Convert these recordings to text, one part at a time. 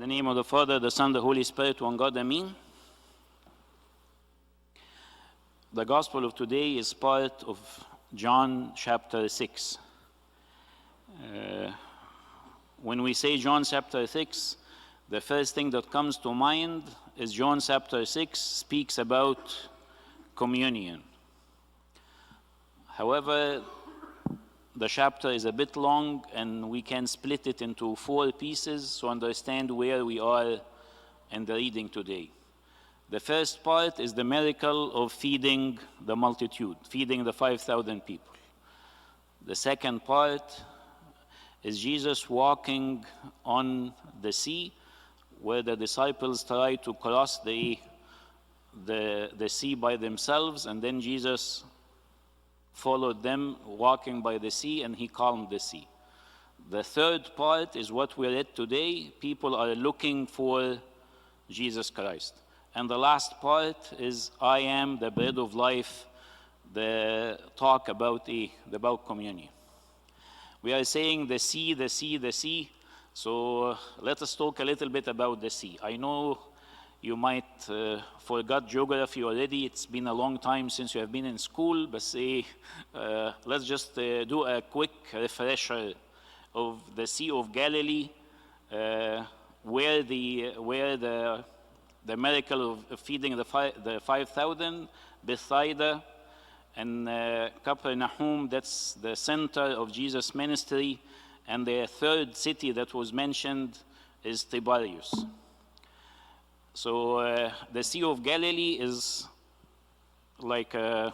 In the name of the Father, the Son, the Holy Spirit, one God, Amen. The Gospel of today is part of John chapter 6. When we say John chapter 6, the first thing that comes to mind is John chapter 6 speaks about communion. However, the chapter is a bit long and we can split it into 4 pieces to understand where we are in the reading today. The first part is the miracle of feeding the multitude, feeding the 5,000 people. The second part is Jesus walking on the sea, where the disciples try to cross the sea by themselves, and then Jesus followed them walking by the sea, and he calmed the sea. The third part is what we read today. People are looking for Jesus Christ. And the last part is I am the bread of life, the talk about communion. We are saying the sea, the sea, the sea. So let us talk a little bit about the sea. I know you might forgot geography already. It's been a long time since you have been in school, but let's just do a quick refresher of the Sea of Galilee, where the miracle of feeding the 5,000, Bethsaida, and Capernaum, that's the center of Jesus' ministry, and the third city that was mentioned is Tiberias. So the Sea of Galilee is like a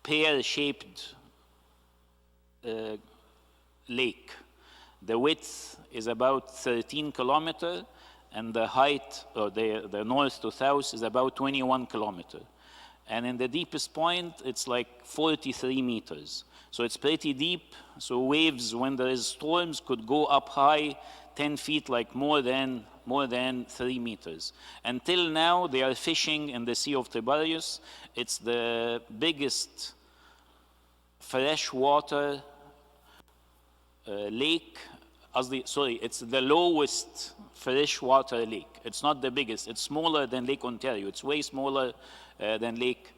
pear-shaped lake. The width is about 13 kilometers, and the height, or the north to south, is about 21 kilometers. And in the deepest point, it's like 43 meters. So it's pretty deep. So waves, when there is storms, could go up high 10 feet, like more than 3 meters. Until now, they are fishing in the Sea of Tiberias. It's the biggest freshwater lake. It's the lowest freshwater lake. It's not the biggest. It's smaller than Lake Ontario. It's way smaller than Lake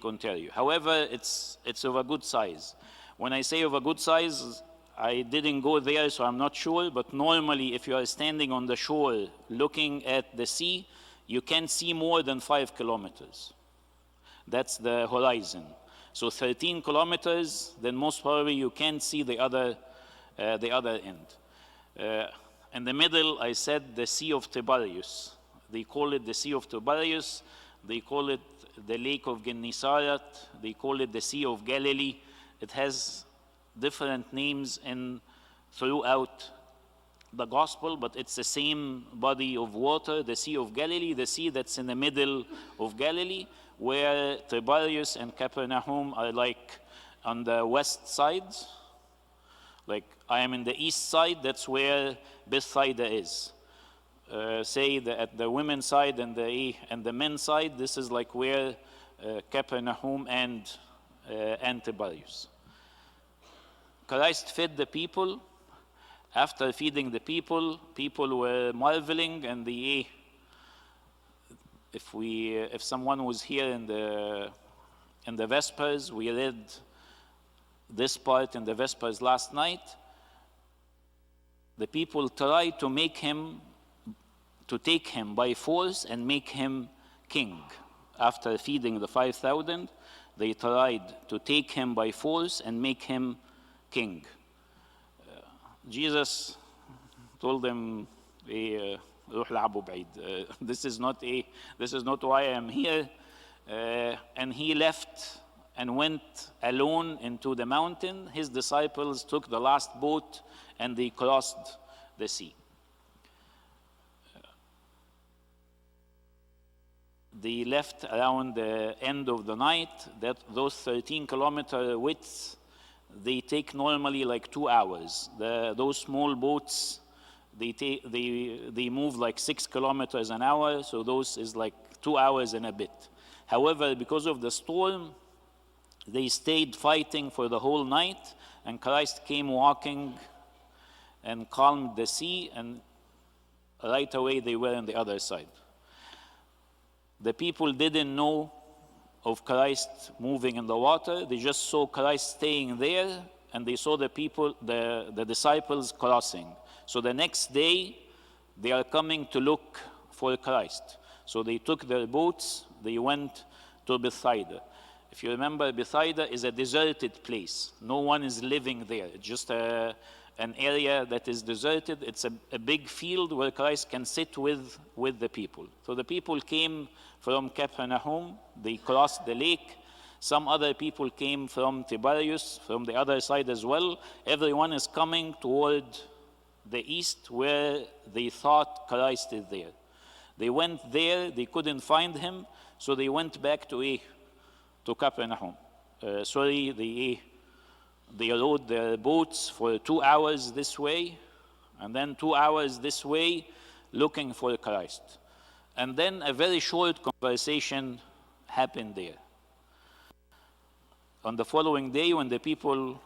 Ontario. However, it's of a good size. When I say of a good size, I didn't go there, so I'm not sure, but normally if you are standing on the shore looking at the sea, you can see more than 5 kilometers. That's the horizon. So 13 kilometers, then most probably you can't see the other end. In the middle, I said the Sea of Tiberias. They call it the Sea of Tiberias. They call it the Lake of Gennesaret. They call it the Sea of Galilee. It has different names throughout the gospel, but it's the same body of water, the Sea of Galilee, the sea that's in the middle of Galilee, where Tiberias and Capernaum are like on the west side. Like I am in the east side, that's where Bethsaida is. At the women's side and the men's side, this is like where Capernaum and Tiberias. Christ fed the people. After feeding the people were marveling, and if someone was here in the Vespers, we read this part in the Vespers last night. The people tried to take him by force and make him king. After feeding the 5,000, they tried to take him by force and make him king. Jesus told them, this is not why I am here. And he left and went alone into the mountain. His disciples took the last boat and they crossed the sea. They left around the end of the night. Those 13 kilometer widths, they take normally like 2 hours. Those small boats, they move like 6 kilometers an hour, so those is like 2 hours and a bit. However, because of the storm, they stayed fighting for the whole night, and Christ came walking and calmed the sea, and right away they were on the other side. The people didn't know of Christ moving in the water. They just saw Christ staying there, and they saw the people, the disciples crossing. So the next day, they are coming to look for Christ. So they took their boats, they went to Bethsaida. If you remember, Bethsaida is a deserted place. No one is living there. It's just an area that is deserted. It's a big field where Christ can sit with the people. So the people came from Capernaum. They crossed the lake. Some other people came from Tiberias, from the other side as well. Everyone is coming toward the east where they thought Christ is there. They went there. They couldn't find him. So they went back to Capernaum. They rowed their boats for 2 hours this way, and then 2 hours this way, looking for Christ. And then a very short conversation happened there. On the following day, when the people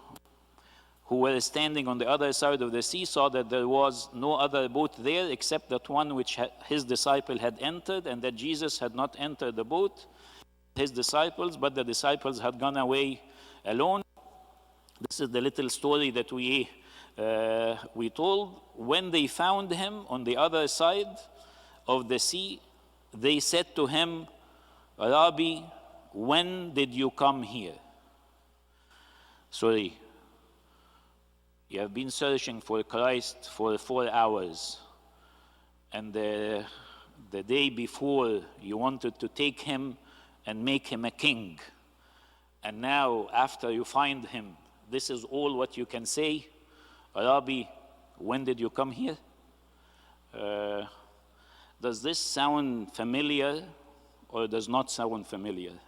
who were standing on the other side of the sea saw that there was no other boat there except that one which his disciple had entered, and that Jesus had not entered the boat, his disciples, but the disciples had gone away alone. This is the little story that we told. When they found him on the other side of the sea, they said to him, "Rabbi, when did you come here?" You have been searching for Christ for 4 hours, and the day before you wanted to take him and make him a king. And now, after you find him, this is all what you can say? Rabbi, when did you come here? Does this sound familiar or does not sound familiar?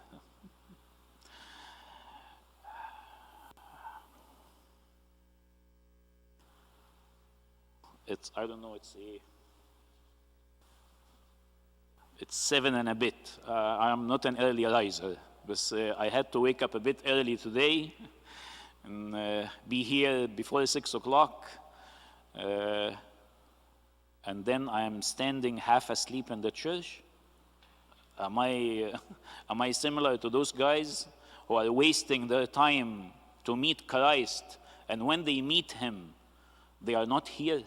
It's 7 and a bit. I'm not an early riser, but I had to wake up a bit early today and be here before 6 o'clock. And then I am standing half asleep in the church. Am I similar to those guys who are wasting their time to meet Christ, and when they meet him, they are not here?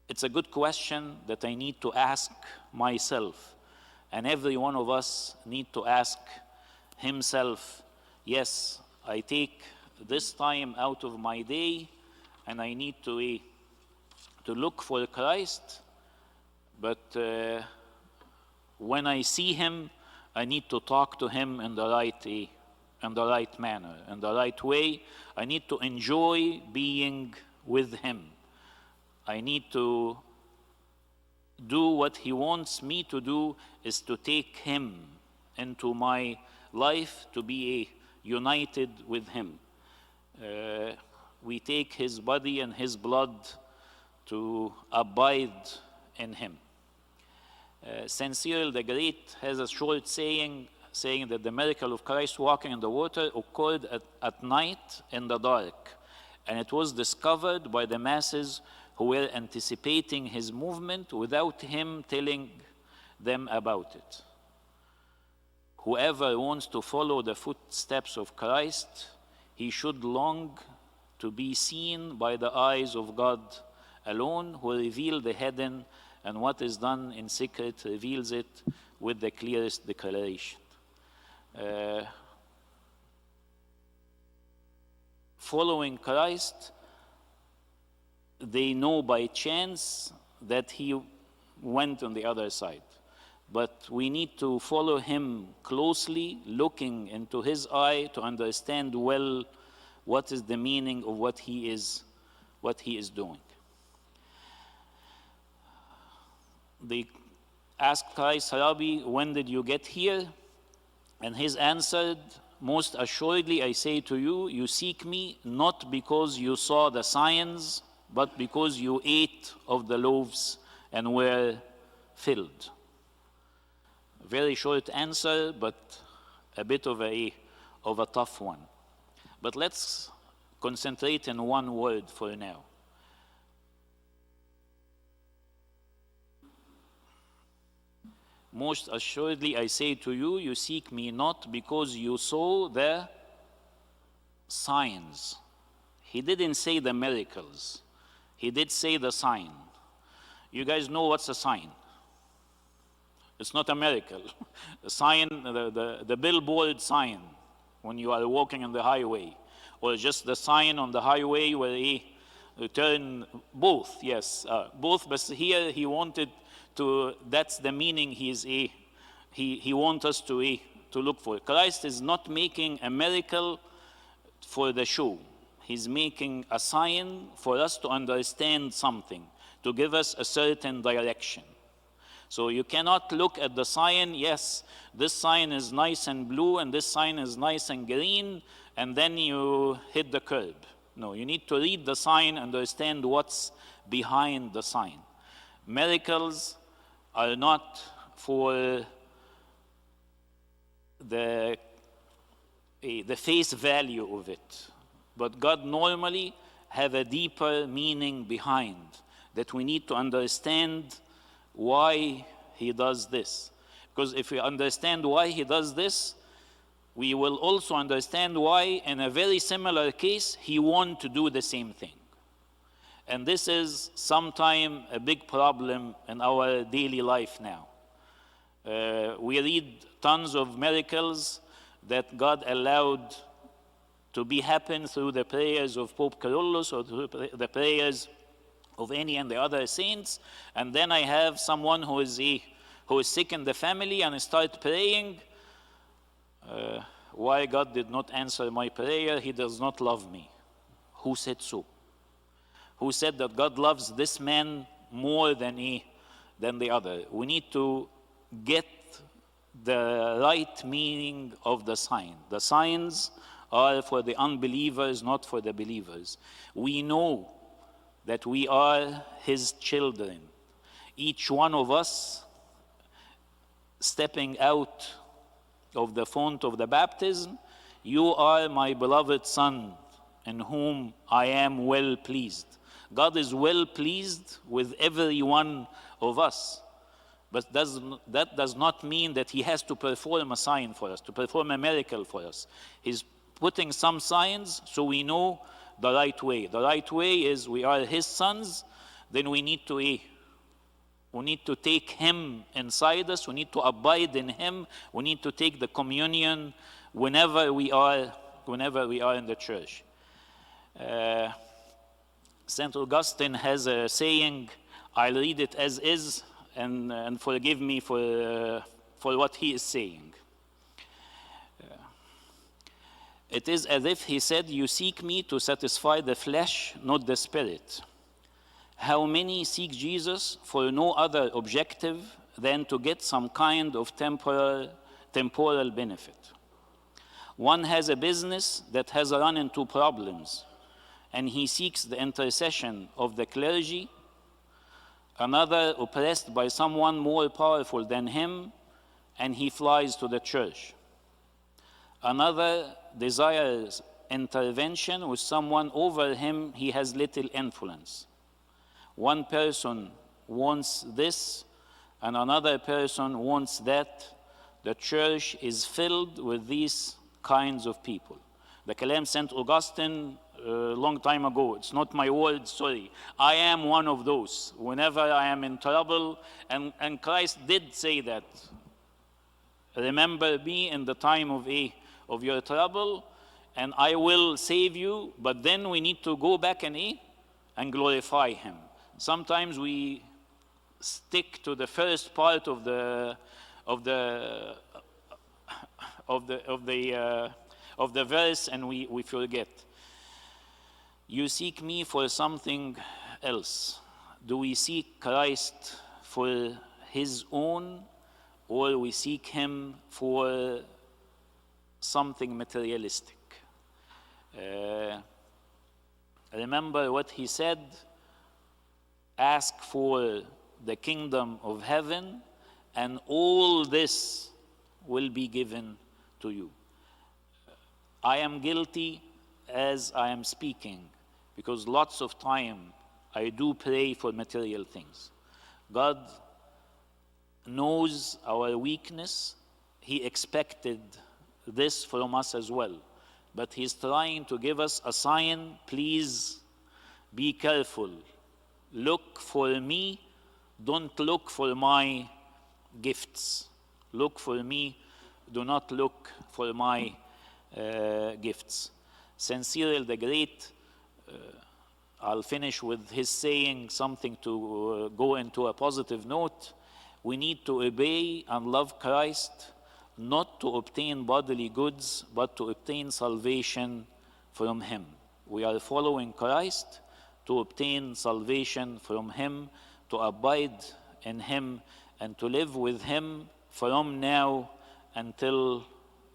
It's a good question that I need to ask myself, and every one of us need to ask himself. Yes, I take this time out of my day, and I need to look for Christ, but when I see him, I need to talk to him in the right manner, in the right way. I need to enjoy being with him. I need to do what he wants me to do, is to take him into my life, to be united with him. We take his body and his blood to abide in him. St. Cyril the Great has a short saying that the miracle of Christ walking in the water occurred at night in the dark, and it was discovered by the masses who were anticipating his movement without him telling them about it. Whoever wants to follow the footsteps of Christ, he should long to be seen by the eyes of God alone, who reveal the hidden, and what is done in secret reveals it with the clearest declaration. Following Christ, they know by chance that he went on the other side. But we need to follow him closely, looking into his eye to understand well what is the meaning of what he is doing. They asked Christ, "Rabbi, when did you get here?" And he answered, "Most assuredly I say to you, you seek me not because you saw the signs, but because you ate of the loaves and were filled." Very short answer, but a bit of a tough one. But let's concentrate in one word for now. Most assuredly I say to you, you seek me not because you saw the signs. He didn't say the miracles. He did say the sign. You guys know what's a sign? It's not a miracle. The sign, the billboard sign when you are walking on the highway, or just the sign on the highway where you turn, both, yes, both, but here he wanted to, that's the meaning he wants us to look for. Christ is not making a miracle for the show. He's making a sign for us to understand something, to give us a certain direction. So you cannot look at the sign, yes, this sign is nice and blue and this sign is nice and green, and then you hit the curb. No, you need to read the sign, understand what's behind the sign. Miracles are not for the face value of it, but God normally have a deeper meaning behind that we need to understand why he does this. Because if we understand why he does this, we will also understand why in a very similar case he wants to do the same thing. And this is sometimes a big problem in our daily life now. We read tons of miracles that God allowed to be happen through the prayers of Pope Carolus or through the prayers of any and the other saints, and then I have someone who is sick in the family and I start praying. Why God did not answer my prayer? He does not love me. Who said so? Who said that God loves this man more than the other? We need to get the right meaning of the sign. The signs are for the unbelievers, not for the believers. We know that we are his children. Each one of us stepping out of the font of the baptism, you are my beloved son, in whom I am well pleased. God is well pleased with every one of us. But that does not mean that he has to perform a sign for us, to perform a miracle for us. He's putting some signs so we know the right way. The right way is we are his sons, then we need to take him inside us, we need to abide in him, we need to take the communion whenever we are in the church. St. Augustine has a saying, I'll read it as is, and forgive me for what he is saying. It is as if he said, you seek me to satisfy the flesh, not the spirit. How many seek Jesus for no other objective than to get some kind of temporal benefit? One has a business that has run into problems, and he seeks the intercession of the clergy. Another oppressed by someone more powerful than him, and he flies to the church. Another desires intervention with someone over him he has little influence. One person wants this, and another person wants that. The church is filled with these kinds of people. The Kalam St. Augustine long time ago. It's not my word, sorry. I am one of those. Whenever I am in trouble, and Christ did say that. Remember me in the time of your trouble, and I will save you. But then we need to go back and glorify him. Sometimes we stick to the first part of the verse, and we forget. You seek me for something else. Do we seek Christ for his own, or we seek him for something materialistic? Remember what he said, ask for the kingdom of heaven, and all this will be given to you. I am guilty as I am speaking, because lots of time I do pray for material things. God, knows our weakness. He expected this from us as well. But he's trying to give us a sign. Please be careful. Look for me. Don't look for my gifts. Look for me. Do not look for my gifts. St. Cyril the Great, I'll finish with his saying something to go into a positive note. We need to obey and love Christ, not to obtain bodily goods, but to obtain salvation from him. We are following Christ to obtain salvation from him, to abide in him, and to live with him from now until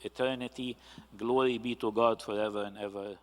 eternity. Glory be to God forever and ever.